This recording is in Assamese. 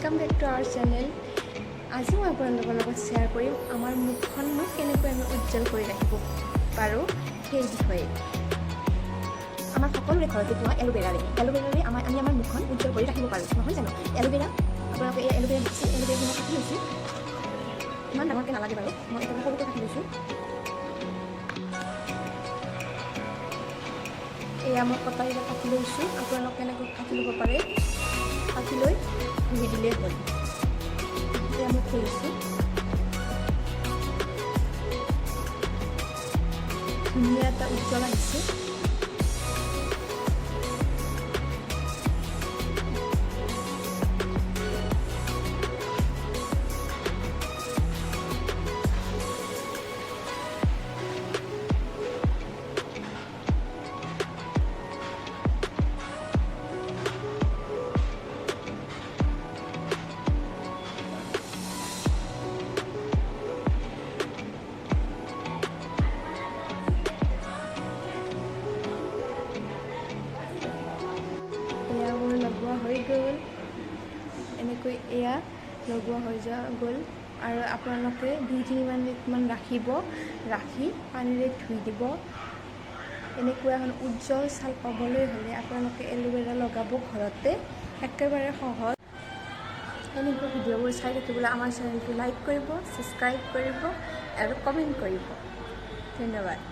Welcome back to our channel. আজি মই আপোনালোকৰ লগত শ্বেয়াৰ কৰিম আমাৰ মুখখন কেনেকৈ আমি উজ্জ্বল কৰি ৰাখিব পাৰোঁ সেই বিষয়ে। আমাৰ সকলোৰে ঘৰতে পোৱা এলোভেৰাৰে আমি আমাৰ মুখখন উজ্জ্বল কৰি ৰাখিব পাৰোঁ, নহয় জানো? এলোভেৰা আপোনালোকে এই এলোভেৰা দিছে, এলোভেৰাখিনি মই কাটি লৈছোঁ। ইমান ডাঙৰকৈ নালাগে বাৰু, মই এটা সৰুকৈ কাটি লৈছোঁ। এয়া মই কটাৰীৰে কাটি লৈছোঁ। আপোনালোকে এনেকৈ কাটি ল'ব পাৰে, কাটি লৈ ধুই দিলেই হ'ল। এতিয়া মই থৈছোঁ। ধুনীয়া এটা উজ্জ্বল আহিছে। লগোৱা হৈ গ'ল, এনেকৈ এয়া লগোৱা হৈ গ'ল। আৰু আপোনালোকে 2-3 মিনিটমান ৰাখিব, ৰাখি পানীৰে ধুই দিব। এনেকুৱা এখন উজ্জ্বল ছাল পাবলৈ হ'লে আপোনালোকে এলোভেৰা লগাব ঘৰতে, একেবাৰে সহজ। এনেকুৱা ভিডিঅ'বোৰ চাই থাকিবলৈ আমাৰ চেনেলটো লাইক কৰিব, ছাবস্ক্ৰাইব কৰিব আৰু কমেণ্ট কৰিব। ধন্যবাদ।